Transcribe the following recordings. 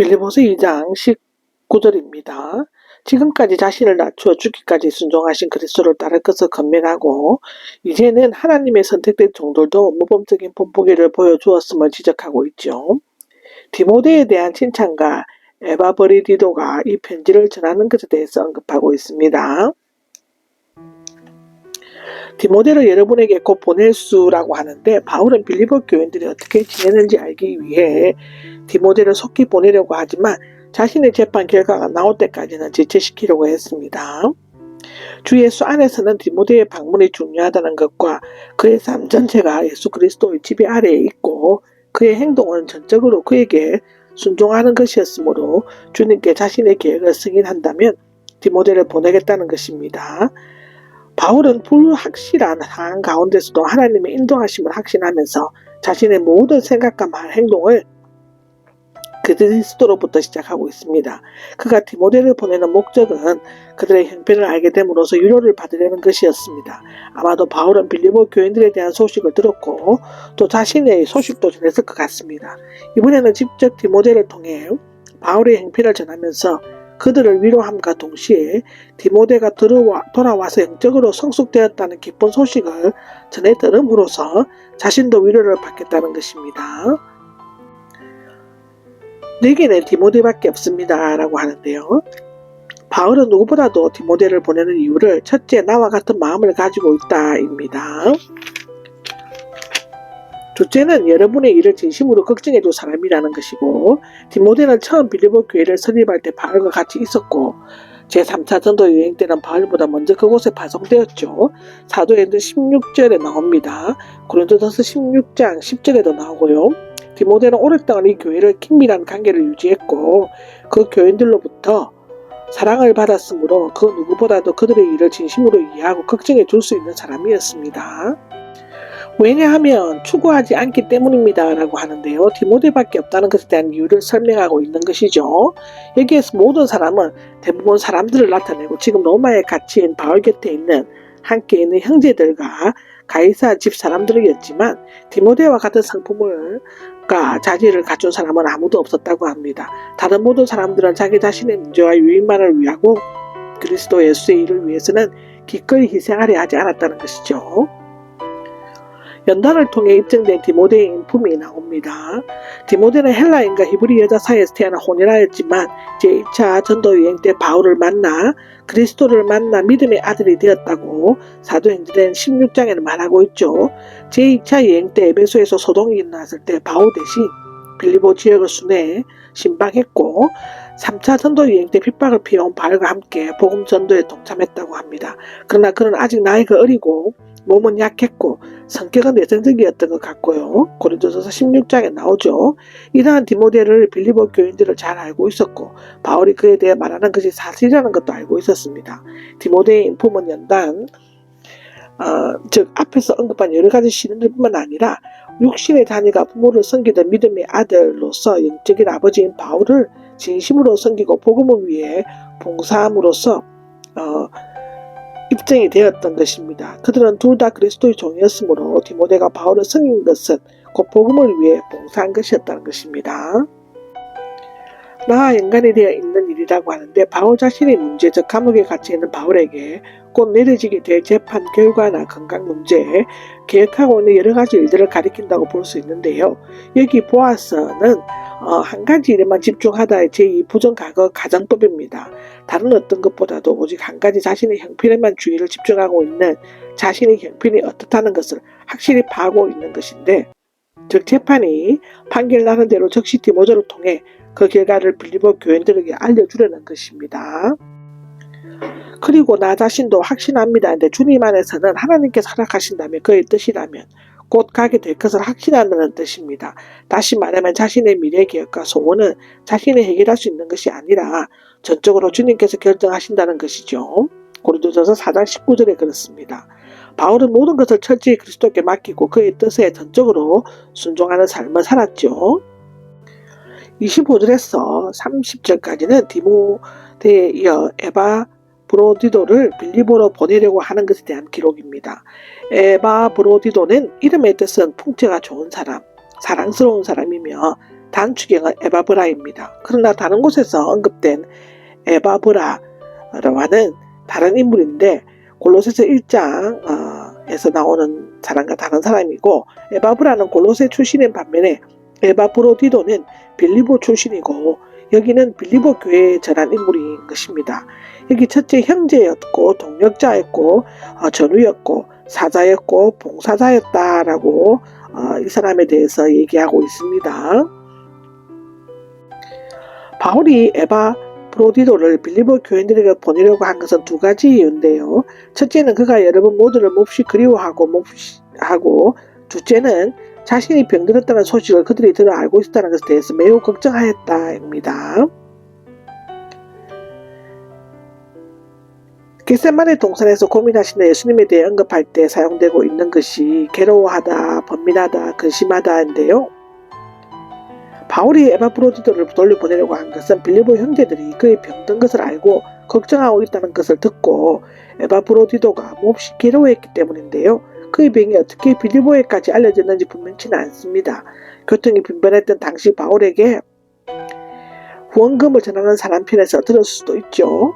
빌립보서 2장 19절입니다. 지금까지 자신을 낮추어 죽기까지 순종하신 그리스도를 따를 것을 건면하고 이제는 하나님의 선택된 종들도 모범적인 본보기를 보여주었음을 지적하고 있죠. 디모데에 대한 칭찬과 에바브리디도가 이 편지를 전하는 것에 대해서 언급하고 있습니다. 디모데를 여러분에게 곧 보낼 수라고 하는데 바울은 빌립보 교인들이 어떻게 지내는지 알기 위해 디모데를 속히 보내려고 하지만 자신의 재판 결과가 나올 때까지는 지체시키려고 했습니다. 주 예수 안에서는 디모데의 방문이 중요하다는 것과 그의 삶 전체가 예수 그리스도의 지배 아래에 있고 그의 행동은 전적으로 그에게 순종하는 것이었으므로 주님께 자신의 계획을 승인한다면 디모데를 보내겠다는 것입니다. 바울은 불확실한 상황 가운데서도 하나님의 인도하심을 확신하면서 자신의 모든 생각과 말, 행동을 그리스도로부터 시작하고 있습니다. 그가 디모데를 보내는 목적은 그들의 형편을 알게 됨으로써 위로를 받으려는 것이었습니다. 아마도 바울은 빌립보 교인들에 대한 소식을 들었고 또 자신의 소식도 전했을 것 같습니다. 이번에는 직접 디모데를 통해 바울의 행편을 전하면서 그들을 위로함과 동시에 디모데가 돌아와서 영적으로 성숙되었다는 기쁜 소식을 전해 들음으로써 자신도 위로를 받겠다는 것입니다. 내게는 디모데밖에 없습니다 라고 하는데요. 바울은 누구보다도 디모데를 보내는 이유를 첫째, 나와 같은 마음을 가지고 있다입니다. 둘째는 여러분의 일을 진심으로 걱정해줄 사람이라는 것이고, 디모데는 처음 빌립보 교회를 설립할 때 바울과 같이 있었고 제3차 전도 여행 때는 바울보다 먼저 그곳에 파송되었죠. 사도행전 16절에 나옵니다. 고린도전서 16장 10절에도 나오고요. 디모데는 오랫동안 이 교회를 긴밀한 관계를 유지했고 그 교인들로부터 사랑을 받았으므로 그 누구보다도 그들의 일을 진심으로 이해하고 걱정해 줄 수 있는 사람이었습니다. 왜냐하면 추구하지 않기 때문입니다 라고 하는데요. 디모데밖에 없다는 것에 대한 이유를 설명하고 있는 것이죠. 여기에서 모든 사람은 대부분 사람들을 나타내고 지금 로마에 갇힌 바울 곁에 있는 함께 있는 형제들과 가이사 집 사람들이었지만 디모데와 같은 성품과 자질을 갖춘 사람은 아무도 없었다고 합니다. 다른 모든 사람들은 자기 자신의 문제와 유익만을 위하고 그리스도 예수의 일을 위해서는 기꺼이 희생하려 하지 않았다는 것이죠. 연단을 통해 입증된 디모데의 인품이 나옵니다. 디모데는 헬라인과 히브리 여자 사이에서 태어난 혼혈아였지만 제2차 전도여행 때 바울을 만나 그리스도를 만나 믿음의 아들이 되었다고 사도행전 16장에는 말하고 있죠. 제2차 여행 때 에베소에서 소동이 일어났을 때 바울 대신 빌립보 지역을 순회 신방했고 3차 전도여행 때 핍박을 피해온 바울과 함께 복음 전도에 동참했다고 합니다. 그러나 그는 아직 나이가 어리고 몸은 약했고 성격은 내성적이었던 것 같고요. 고린도전서 16장에 나오죠. 이러한 디모데를 빌립보 교인들을 잘 알고 있었고 바울이 그에 대해 말하는 것이 사실이라는 것도 알고 있었습니다. 디모데의 인품은 연단, 즉 앞에서 언급한 여러 가지 신들뿐만 아니라 육신의 자녀가 부모를 섬기던 믿음의 아들로서 영적인 아버지인 바울을 진심으로 섬기고 복음을 위해 봉사함으로써 입증이 되었던 것입니다. 그들은 둘 다 그리스도의 종이었으므로 디모데가 바울을 섬긴 것은 곧 복음을 위해 봉사한 것이었다는 것입니다. 나와 연관이 되어 있는 일이라고 하는데 바울 자신의 문제, 즉 감옥에 갇혀있는 바울에게 곧 내려지게 될 재판 결과나 건강 문제, 계획하고 있는 여러 가지 일들을 가리킨다고 볼 수 있는데요. 여기 보아서는 한 가지 일에만 집중하다의 제2 부정과거 가정법입니다. 다른 어떤 것보다도 오직 한 가지 자신의 형편에만 주의를 집중하고 있는 자신의 형편이 어떻다는 것을 확실히 파악하고 있는 것인데, 즉 재판이 판결나는 대로 즉시 디모데를 통해 그 결과를 빌립보 교인들에게 알려주려는 것입니다. 그리고 나 자신도 확신합니다. 근데 주님 안에서는 하나님께서 허락하신다면 그의 뜻이라면 곧 가게 될 것을 확신한다는 뜻입니다. 다시 말하면 자신의 미래 계획과 소원은 자신이 해결할 수 있는 것이 아니라 전적으로 주님께서 결정하신다는 것이죠. 고린도전서 4장 19절에 그렇습니다. 바울은 모든 것을 철저히 그리스도께 맡기고 그의 뜻에 전적으로 순종하는 삶을 살았죠. 25절에서 30절까지는 디모데에 이어 에바브로디도를 빌립보로 보내려고 하는 것에 대한 기록입니다. 에바브로디도는 이름의 뜻은 풍채가 좋은 사람, 사랑스러운 사람이며 단축형은 에바브라입니다. 그러나 다른 곳에서 언급된 에바브라와는 다른 인물인데 골로새서 1장에서 나오는 사람과 다른 사람이고, 에바브라는 골로새 출신인 반면에 에바브로디도는 빌리보 출신이고, 여기는 빌리보 교회에 전한 인물인 것입니다. 여기 첫째 형제였고 동력자였고 전우였고 사자였고 봉사자였다라고 이 사람에 대해서 얘기하고 있습니다. 바울이 에바브로디도를 빌리보 교인들에게 보내려고 한 것은 두 가지 이유인데요. 첫째는 그가 여러분 모두를 몹시 그리워하고 둘째는 자신이 병들었다는 소식을 그들이 들어 알고 있었다는 것에 대해서 매우 걱정하였다입니다. 겟세마네 동산에서 고민하시는 예수님에 대해 언급할 때 사용되고 있는 것이 괴로워하다, 번민하다, 근심하다인데요. 바울이 에바브로디도를 돌려보내려고 한 것은 빌리보 형제들이 그의 병든 것을 알고 걱정하고 있다는 것을 듣고 에바브로디도가 몹시 괴로워했기 때문인데요. 그의 병이 어떻게 빌리보에까지 알려졌는지 분명치는 않습니다. 교통이 빈번했던 당시 바울에게 후원금을 전하는 사람 편에서 들었을 수도 있죠.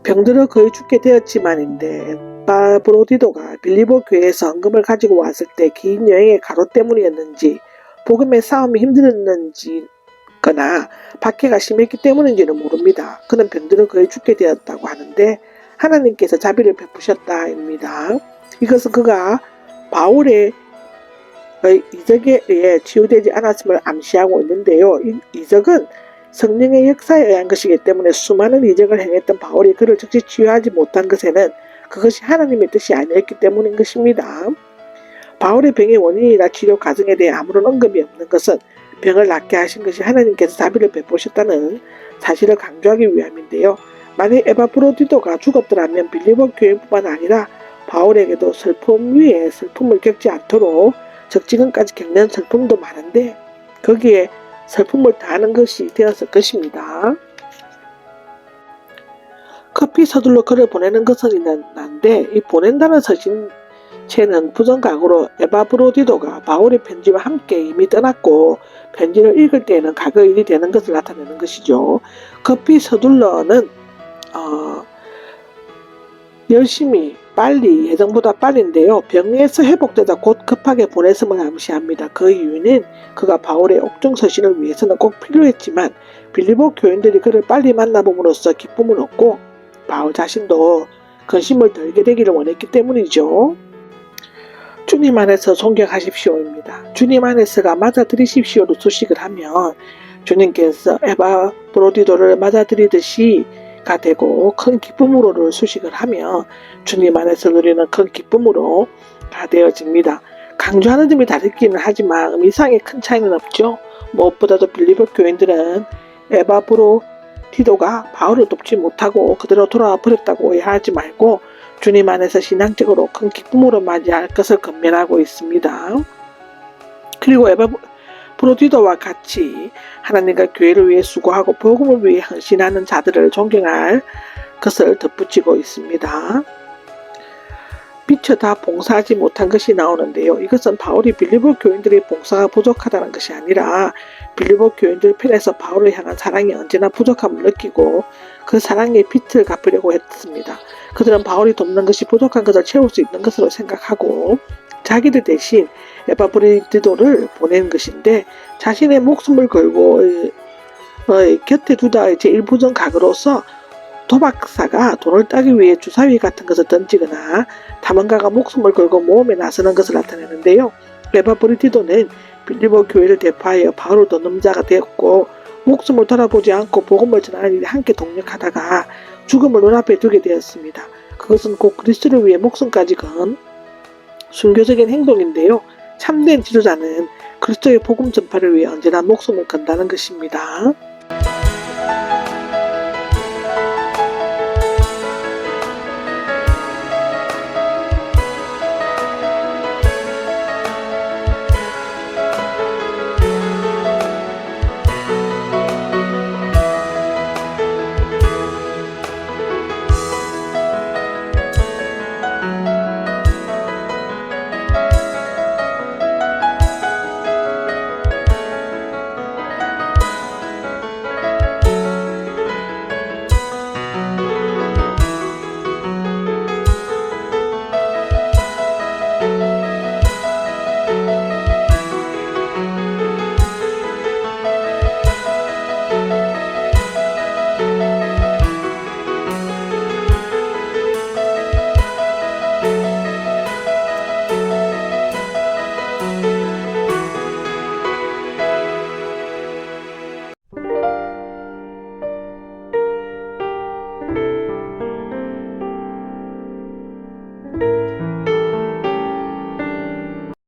병들어 거의 죽게 되었지만인데 에바브로디도가 빌리보 교회에서 헌금을 가지고 왔을 때 긴 여행의 가로 때문이었는지 복음의 싸움이 힘들었는지 거나 박해가 심했기 때문인지는 모릅니다. 그는 병들어 거의 죽게 되었다고 하는데 하나님께서 자비를 베푸셨다입니다. 이것은 그가 바울의 이적에 의해 치유되지 않았음을 암시하고 있는데요. 이적은 성령의 역사에 의한 것이기 때문에 수많은 이적을 행했던 바울이 그를 즉시 치유하지 못한 것에는 그것이 하나님의 뜻이 아니었기 때문인 것입니다. 바울의 병의 원인이나 치료 과정에 대해 아무런 언급이 없는 것은 병을 낫게 하신 것이 하나님께서 자비를 베푸셨다는 사실을 강조하기 위함인데요. 만약 에바브로디도가 죽었더라면 빌리보 교회뿐만 아니라 바울에게도 슬픔 위에 슬픔을 겪지 않도록 적지근까지 겪는 슬픔도 많은데 거기에 슬픔을 다하는 것이 되었을 것입니다. 커피 서둘러 글을 보내는 것은 난데 이 보낸다는 서신체는 부정각으로 에바브로디도가 바울의 편지와 함께 이미 떠났고 편지를 읽을 때에는 과거 일이 되는 것을 나타내는 것이죠. 커피 서둘러는 열심히 빨리 예정보다 빨리인데요. 병에서 회복되다 곧 급하게 보냈음을 암시합니다. 그 이유는 그가 바울의 옥중 서신을 위해서는 꼭 필요했지만 빌리보 교인들이 그를 빨리 만나봄으로써 기쁨을 얻고 바울 자신도 근심을 덜게 되기를 원했기 때문이죠. 주님 안에서 존경하십시오입니다. 주님 안에서가 맞아들이십시오로 소식을 하면 주님께서 에바브로디도를 맞아들이듯이 가 되고 큰 기쁨으로를 수식을 하며 주님 안에서 누리는 큰 기쁨으로 가 되어집니다. 강조하는 점이 다르기는 하지만 의미상의 큰 차이는 없죠. 무엇보다도 빌리보 교인들은 에바브로디도가 바울을 돕지 못하고 그대로 돌아와 버렸다고 오해하지 말고 주님 안에서 신앙적으로 큰 기쁨으로 맞이할 것을 권면하고 있습니다. 그리고 에바브로디도와 같이 하나님과 교회를 위해 수고하고 복음을 위해 헌신하는 자들을 존경할 것을 덧붙이고 있습니다. 미처 다 봉사하지 못한 것이 나오는데요. 이것은 바울이 빌리보 교인들의 봉사가 부족하다는 것이 아니라 빌리보 교인들 편에서 바울을 향한 사랑이 언제나 부족함을 느끼고 그 사랑의 빚을 갚으려고 했습니다. 그들은 바울이 돕는 것이 부족한 것을 채울 수 있는 것으로 생각하고 자기들 대신 에바브로디도를 보낸 것인데 자신의 목숨을 걸고 곁에 두다 제1부정 각으로서 도박사가 돈을 따기 위해 주사위 같은 것을 던지거나 탐험가가 목숨을 걸고 모험에 나서는 것을 나타내는데요. 에바브로디도는 빌리보 교회를 대표하여 바울을 돕는 자가 되었고 목숨을 돌아보지 않고 복음을 전하는 일에 함께 동력하다가 죽음을 눈앞에 두게 되었습니다. 그것은 곧 그리스도를 위해 목숨까지 건 순교적인 행동인데요. 참된 지도자는 그리스도의 복음 전파를 위해 언제나 목숨을 건다는 것입니다.